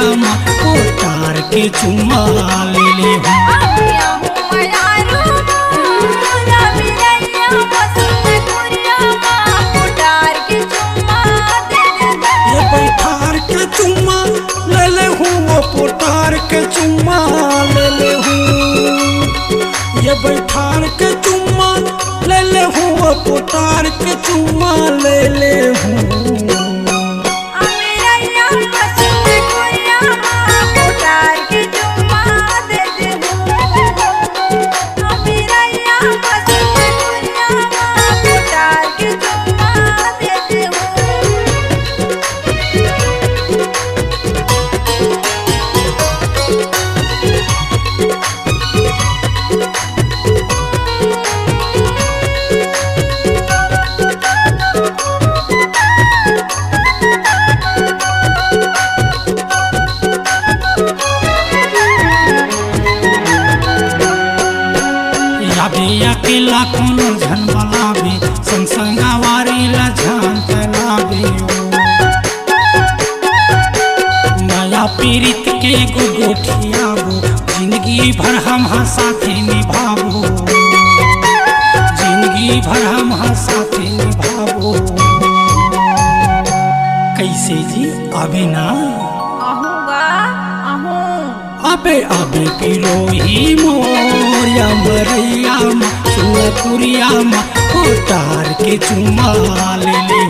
मरैया माँ उतार के चुम्मा ले ले ये बैठार के चुम्मा ले ले हूँ वो पोटार के चुम्मा ले ले हूँ ये बैठार के चुम्मा ले ले हूँ वो पोटार के चुम्मा ले ले हूँ अकेला कोनो झन बलाबी संसंगावारी ला झन तलाबी नया पीरित के गोठियाबो जिंदगी भर हम साथे निभाबो जिंदगी भर हम साथे निभाबो कैसे जी अबे ना अबे अबे पिरोही मोरिया मरैया माँ सुनपुरिया माँ उतार के चुम्मा ले ले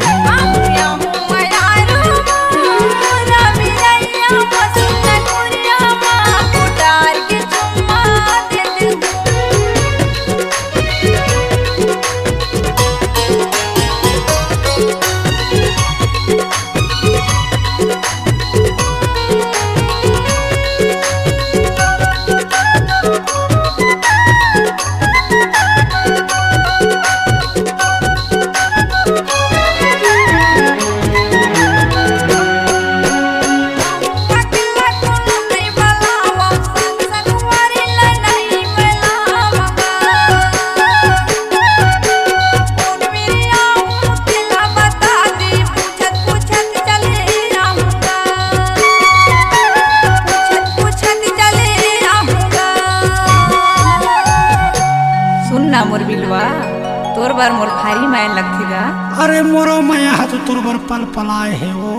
मोर बिलवा तोर बार मोर भारी मायन लगती गा। अरे मोरो माया हाथ तोर बार पल पलाए है वो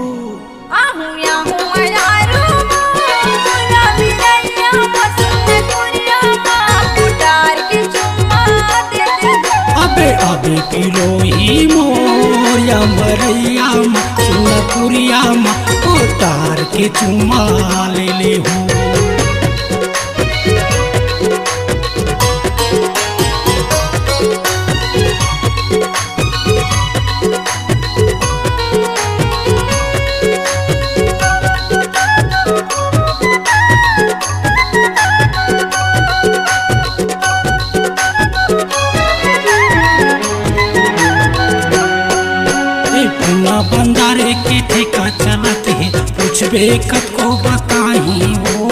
अबे अबे पिरोही मोरिया मरैया माँ सुनपुरिया माँ उतार के चुम्मा ले ले हूँ बंदारे के ठेका चलत है पूछबे कत को बताही हो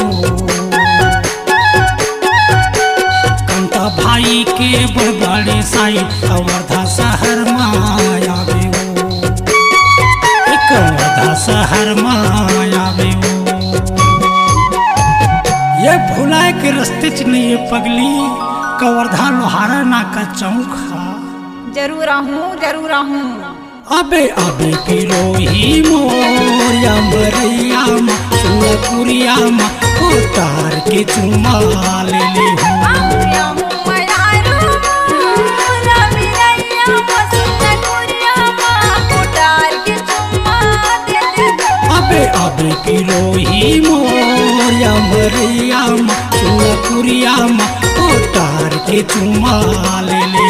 कंता भाई के बड़े साई अवर्धा शहर माया बे एक अवर्धा शहर माया बे ये भुलाए के रास्ते च नहीं पगली कवर्धा लोहारा ना का चौक जरूर आहूँ अबे अबे पिरोही मोरिया मरैया माँ सुनपुरिया माँ उतार के चुम्मा ले ले अबे अबे पिरोही मोरिया मरैया माँ सुनपुरिया माँ उतार के चुम्मा ले ले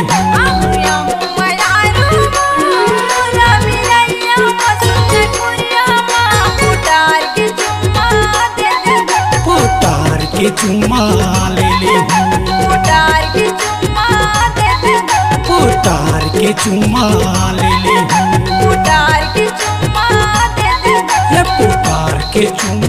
के चुम्मा ले ले उतार के चुम्मा दे दे उतार के चुम्मा ले ले उतार के चुम्मा दे दे उतार के चुम्मा